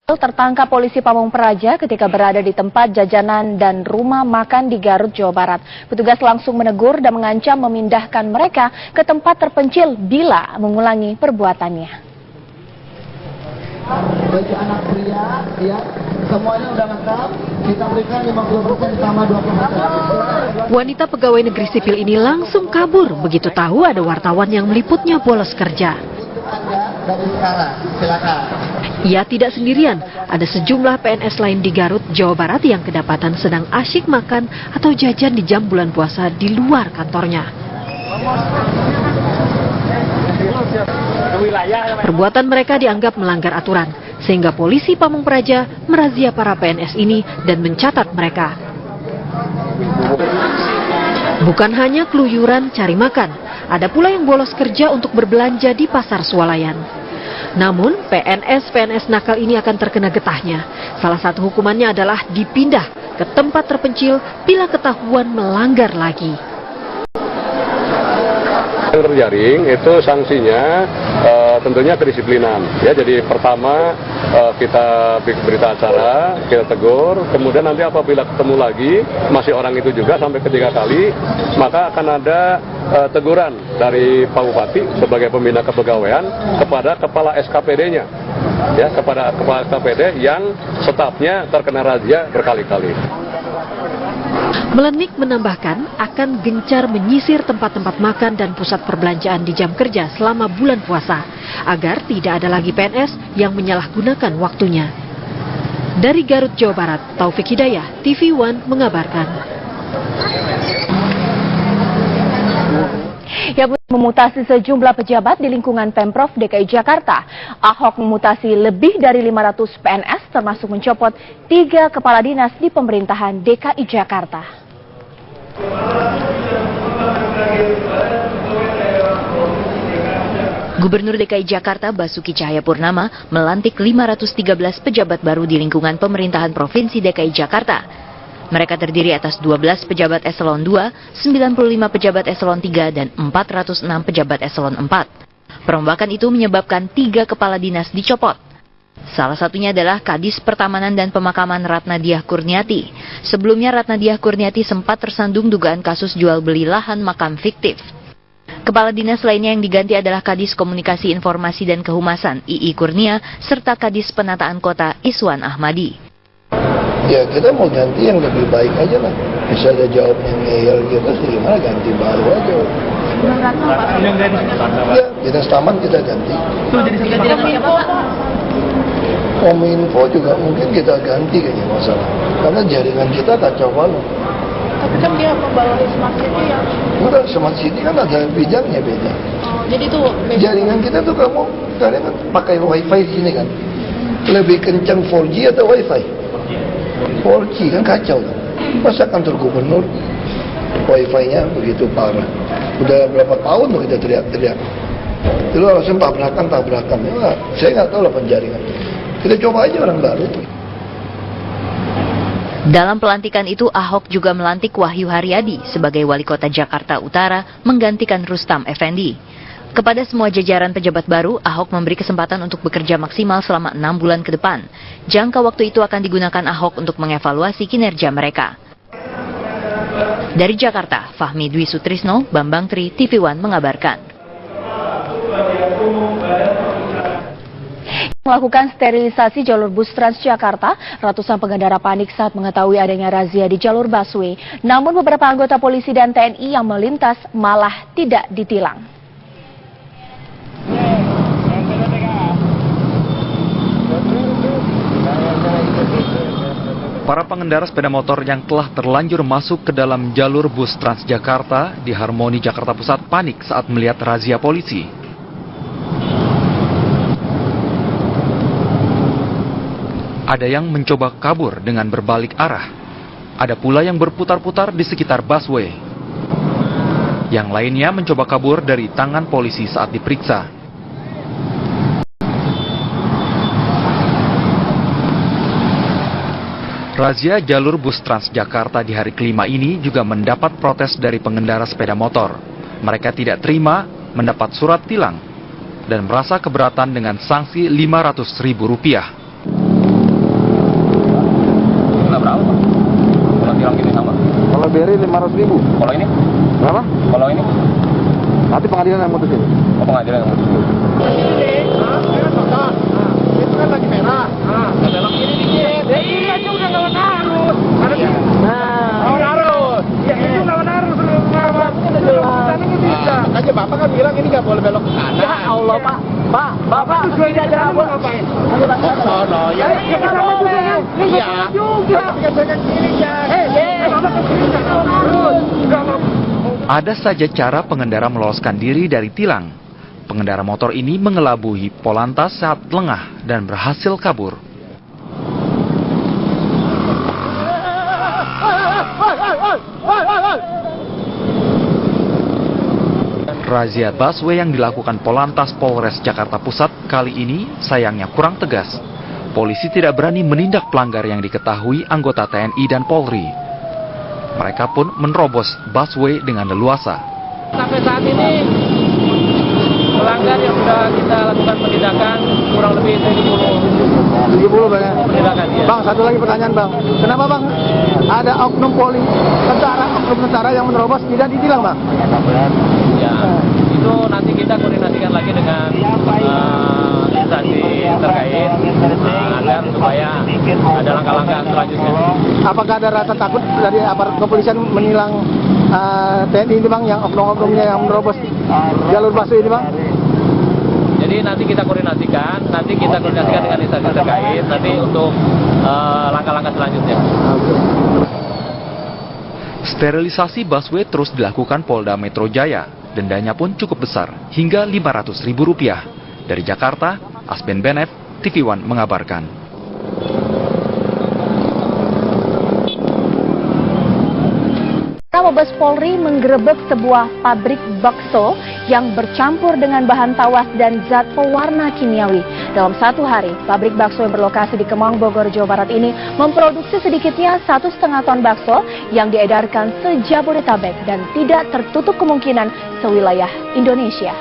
Tertangkap polisi Pamung Praja ketika berada di tempat jajanan dan rumah makan di Garut, Jawa Barat. Petugas langsung menegur dan mengancam memindahkan mereka ke tempat terpencil bila mengulangi perbuatannya. Bagi anak pria, ya, semuanya udah lengkap. Kita berikan 50% sama 20%. Wanita pegawai negeri sipil ini langsung kabur begitu tahu ada wartawan yang meliputnya bolos kerja. Dari sekarang, silakan. Ia tidak sendirian, ada sejumlah PNS lain di Garut, Jawa Barat yang kedapatan sedang asyik makan atau jajan di jam bulan puasa di luar kantornya. Perbuatan mereka dianggap melanggar aturan, sehingga polisi Pamung Praja merazia para PNS ini dan mencatat mereka. Bukan hanya keluyuran cari makan, ada pula yang bolos kerja untuk berbelanja di pasar swalayan. Namun, PNS nakal ini akan terkena getahnya. Salah satu hukumannya adalah dipindah ke tempat terpencil bila ketahuan melanggar lagi. Yang terjaring itu sanksinya tentunya kedisiplinan. Ya, jadi pertama kita berita acara, kita tegur, kemudian nanti apabila ketemu lagi masih orang itu juga sampai ketiga kali, maka akan ada teguran dari Pak Bupati sebagai pembina kepegawaian kepada kepala SKPD-nya, ya, kepada kepala SKPD yang stafnya terkena razia berkali-kali. Melenik menambahkan akan gencar menyisir tempat-tempat makan dan pusat perbelanjaan di jam kerja selama bulan puasa, agar tidak ada lagi PNS yang menyalahgunakan waktunya. Dari Garut, Jawa Barat, Taufik Hidayah, TV One mengabarkan. Yang memutasi sejumlah pejabat di lingkungan Pemprov DKI Jakarta. Ahok memutasi lebih dari 500 PNS termasuk mencopot 3 kepala dinas di pemerintahan DKI Jakarta. Gubernur DKI Jakarta Basuki Cahayapurnama melantik 513 pejabat baru di lingkungan pemerintahan Provinsi DKI Jakarta. Mereka terdiri atas 12 pejabat eselon 2, 95 pejabat eselon 3, dan 406 pejabat eselon 4. Perombakan itu menyebabkan 3 kepala dinas dicopot. Salah satunya adalah Kadis Pertamanan dan Pemakaman Ratna Diah Kurniati. Sebelumnya Ratna Diah Kurniati sempat tersandung dugaan kasus jual beli lahan makam fiktif. Kepala dinas lainnya yang diganti adalah Kadis Komunikasi Informasi dan Kehumasan II Kurnia serta Kadis Penataan Kota Iswan Ahmadi. Ya kita mau ganti yang lebih baik aja lah. Misalnya jawabnya ngeyel gitu, gimana ganti baru aja. Ya, kita taman kita ganti. Kominfo juga mungkin kita ganti kayaknya masalah. Karena jaringan kita kacau balau. Tapi kan dia membawa smart city ya. Udah, smart city kan ada bidangnya beda. Oh, jadi itu jaringan kita tuh kalian kan pakai wifi di sini kan. Lebih kencang 4G atau wifi? 4G kan kacau kan. Masa kantor gubernur wifi-nya begitu parah. Udah berapa tahun tuh kita teriak-teriak. Itu langsung tabrakan. Ya, saya nggak tahu lah penjaringan. Kita coba aja orang baru tuh. Dalam pelantikan itu, Ahok juga melantik Wahyu Haryadi sebagai Wali Kota Jakarta Utara menggantikan Rustam Effendi. Kepada semua jajaran pejabat baru, Ahok memberi kesempatan untuk bekerja maksimal selama 6 bulan ke depan. Jangka waktu itu akan digunakan Ahok untuk mengevaluasi kinerja mereka. Dari Jakarta, Fahmi Dwi Sutrisno, Bambang Tri, TV One mengabarkan. Melakukan sterilisasi jalur bus Transjakarta, ratusan pengendara panik saat mengetahui adanya razia di jalur busway. Namun beberapa anggota polisi dan TNI yang melintas malah tidak ditilang. Para pengendara sepeda motor yang telah terlanjur masuk ke dalam jalur bus Transjakarta di Harmoni Jakarta Pusat panik saat melihat razia polisi. Ada yang mencoba kabur dengan berbalik arah. Ada pula yang berputar-putar di sekitar busway. Yang lainnya mencoba kabur dari tangan polisi saat diperiksa. Razia jalur bus Transjakarta di hari kelima ini juga mendapat protes dari pengendara sepeda motor. Mereka tidak terima mendapat surat tilang dan merasa keberatan dengan sanksi Rp500.000. beri 500.000. Kalau ini? Berapa? Kalau ini? Nanti pengadilan yang mutusin. Oh, pengadilan yang mutusin. Itu kan lagi merah. Belok kiri dikit. Ini aja udah lawan arus. Lawan arus. Ya itu lawan arus. Makanya Bapak kan bilang ini nggak boleh belok ke kanan. Ya Allah Pak. Bapak sudah diajarin mau ngapain? Sono ya. Iya. Tapi kan saya kan kiri ya. Ada saja cara pengendara meloloskan diri dari tilang. Pengendara motor ini mengelabui Polantas saat lengah dan berhasil kabur. Razia busway yang dilakukan Polantas Polres Jakarta Pusat kali ini sayangnya kurang tegas. Polisi tidak berani menindak pelanggar yang diketahui anggota TNI dan Polri. Mereka pun menerobos busway dengan leluasa. Sampai saat ini pelanggar yang sudah kita lakukan penindakan kurang lebih 70 Bang ya? penindakan ya. Bang, satu lagi pertanyaan Bang. Kenapa Bang ada oknum tentara yang menerobos tidak ditilang Bang? Ya, itu nanti kita koordinasikan lagi dengan instansi terkait agar supaya ada langkah-langkah selanjutnya. Apakah ada rasa takut dari aparat kepolisian menilang TNI ini Bang, yang oknum-oknumnya yang menerobos jalur busway ini Bang? Jadi nanti kita koordinasikan dengan instansi terkait nanti untuk langkah-langkah selanjutnya. Sterilisasi busway terus dilakukan Polda Metro Jaya. Dendanya pun cukup besar, hingga Rp500.000. Dari Jakarta, Asben Bennett, TV One mengabarkan. Mabes Polri menggerebek sebuah pabrik bakso yang bercampur dengan bahan tawas dan zat pewarna kimiawi. Dalam satu hari, pabrik bakso yang berlokasi di Kemang, Bogor, Jawa Barat ini memproduksi sedikitnya 1,5 ton bakso yang diedarkan se-Jabodetabek dan tidak tertutup kemungkinan sewilayah Indonesia.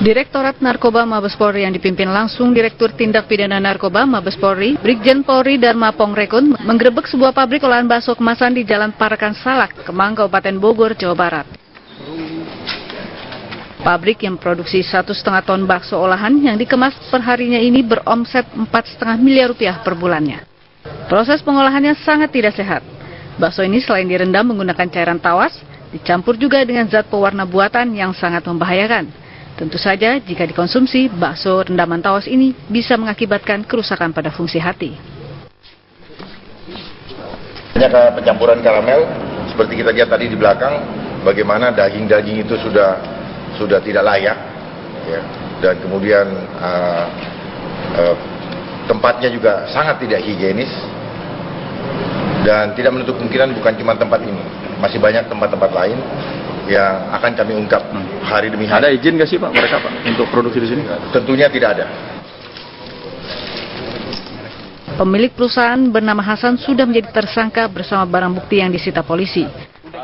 Direktorat Narkoba Mabes Polri yang dipimpin langsung Direktur Tindak Pidana Narkoba Mabes Polri, Brigjen Polri Dharma Pongrekun, menggerebek sebuah pabrik olahan bakso kemasan di Jalan Parakan Salak, Kemang, Kabupaten Bogor, Jawa Barat. Pabrik yang produksi 1,5 ton bakso olahan yang dikemas perharinya ini beromset Rp4,5 miliar per bulannya. Proses pengolahannya sangat tidak sehat. Bakso ini selain direndam menggunakan cairan tawas, dicampur juga dengan zat pewarna buatan yang sangat membahayakan. Tentu saja jika dikonsumsi, bakso rendaman tawas ini bisa mengakibatkan kerusakan pada fungsi hati. Banyak pencampuran karamel, seperti kita lihat tadi di belakang, bagaimana daging-daging itu sudah tidak layak, ya. Dan kemudian tempatnya juga sangat tidak higienis, dan tidak menutup kemungkinan bukan cuma tempat ini, masih banyak tempat-tempat lain yang akan kami ungkap hari demi hari. Ada izin nggak sih Pak mereka Pak untuk produksi di sini? Tentunya tidak ada. Pemilik perusahaan bernama Hasan sudah menjadi tersangka bersama barang bukti yang disita polisi.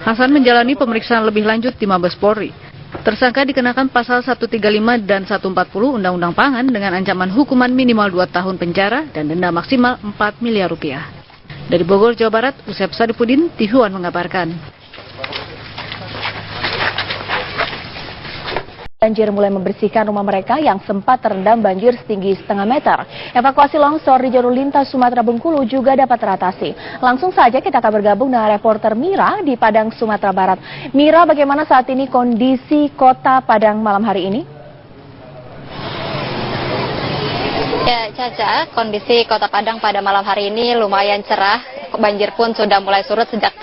Hasan menjalani pemeriksaan lebih lanjut di Mabes Polri. Tersangka dikenakan pasal 135 dan 140 Undang-Undang Pangan dengan ancaman hukuman minimal 2 tahun penjara dan denda maksimal Rp4 miliar. Dari Bogor, Jawa Barat, Usep Saripudin, TV One mengabarkan. Banjir mulai membersihkan rumah mereka yang sempat terendam banjir setinggi setengah meter. Evakuasi longsor di jalur lintas Sumatera Bengkulu juga dapat teratasi. Langsung saja kita akan bergabung dengan reporter Mira di Padang, Sumatera Barat. Mira, bagaimana saat ini kondisi kota Padang malam hari ini? Ya, Caca, kondisi kota Padang pada malam hari ini lumayan cerah. Banjir pun sudah mulai surut sejak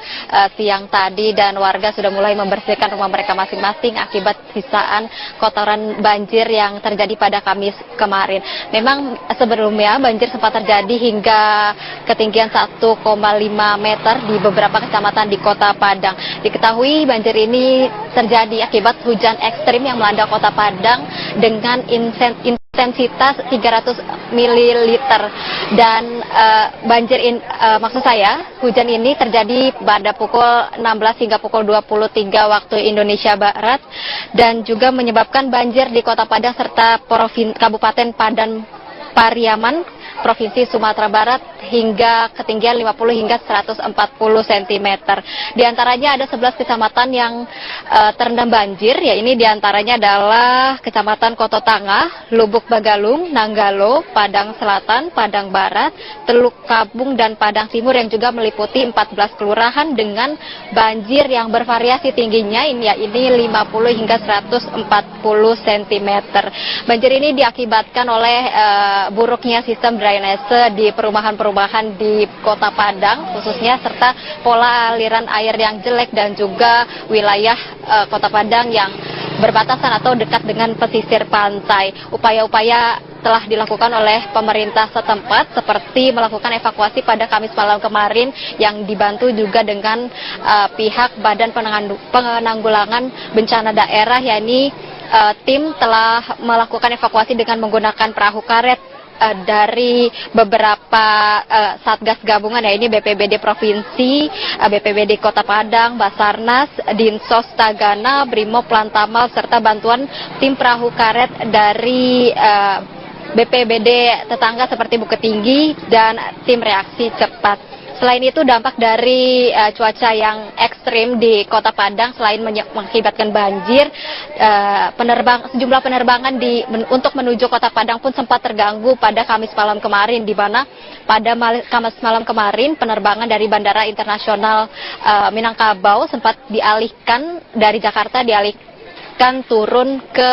siang tadi dan warga sudah mulai membersihkan rumah mereka masing-masing akibat sisaan kotoran banjir yang terjadi pada Kamis kemarin. Memang sebelumnya banjir sempat terjadi hingga ketinggian 1,5 meter di beberapa kecamatan di kota Padang. Diketahui banjir ini terjadi akibat hujan ekstrim yang melanda kota Padang dengan intensitas 300 ml dan maksud saya hujan ini terjadi pada pukul 16 hingga pukul 23 waktu Indonesia Barat dan juga menyebabkan banjir di kota Padang serta Kabupaten Padang Pariaman Provinsi Sumatera Barat hingga ketinggian 50 hingga 140 cm. Di antaranya ada 11 kecamatan yang terendam banjir, ya ini di antaranya adalah Kecamatan Koto Tangah, Lubuk Bagalung, Nanggalo, Padang Selatan, Padang Barat, Teluk Kabung, dan Padang Timur yang juga meliputi 14 kelurahan dengan banjir yang bervariasi tingginya ini 50 hingga 140 cm. Banjir ini diakibatkan oleh buruknya sistem drainase di perumahan-perumahan di Kota Padang khususnya, serta pola aliran air yang jelek dan juga wilayah Kota Padang yang berbatasan atau dekat dengan pesisir pantai. Upaya-upaya telah dilakukan oleh pemerintah setempat seperti melakukan evakuasi pada Kamis malam kemarin yang dibantu juga dengan pihak Badan Penanggulangan Bencana Daerah, yakni tim telah melakukan evakuasi dengan menggunakan perahu karet dari beberapa satgas gabungan, ya ini BPBD Provinsi, BPBD Kota Padang, Basarnas, Dinsos Tagana, Brimob Lantamal, serta bantuan tim perahu karet dari BPBD tetangga seperti Bukit Tinggi dan tim reaksi cepat. Selain itu, dampak dari cuaca yang ekstrim di Kota Padang selain mengakibatkan banjir, sejumlah penerbangan untuk menuju Kota Padang pun sempat terganggu pada Kamis malam kemarin, di mana pada Kamis malam kemarin penerbangan dari Bandara Internasional Minangkabau sempat dialihkan dari Jakarta, dialihkan turun ke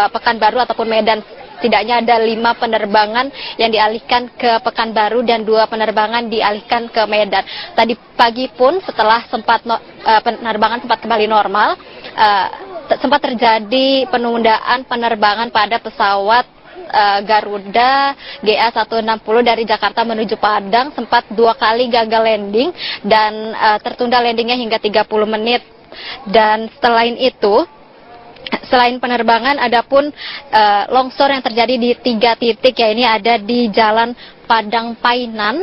Pekanbaru ataupun Medan. Setidaknya ada 5 penerbangan yang dialihkan ke Pekanbaru dan 2 penerbangan dialihkan ke Medan. Tadi pagi pun setelah penerbangan sempat kembali normal, sempat terjadi penundaan penerbangan pada pesawat Garuda GA160 dari Jakarta menuju Padang, sempat 2 kali gagal landing dan tertunda landingnya hingga 30 menit. Dan selain penerbangan, adapun longsor yang terjadi di 3 titik, ya ini ada di Jalan Padang Painan,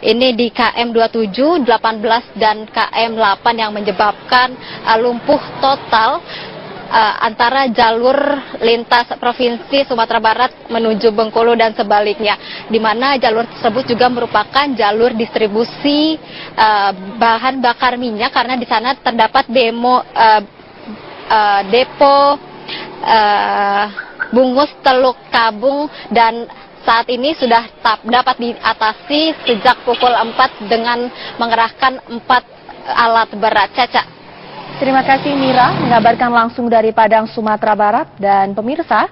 ini di KM 27, 18 dan KM 8 yang menyebabkan lumpuh total antara jalur lintas Provinsi Sumatera Barat menuju Bengkulu dan sebaliknya, di mana jalur tersebut juga merupakan jalur distribusi bahan bakar minyak karena di sana terdapat depo Bungus Teluk Kabung, dan saat ini sudah dapat diatasi sejak pukul 4 dengan mengerahkan 4 alat berat. Caca. Terima kasih Mira, mengabarkan langsung dari Padang, Sumatera Barat. Dan pemirsa,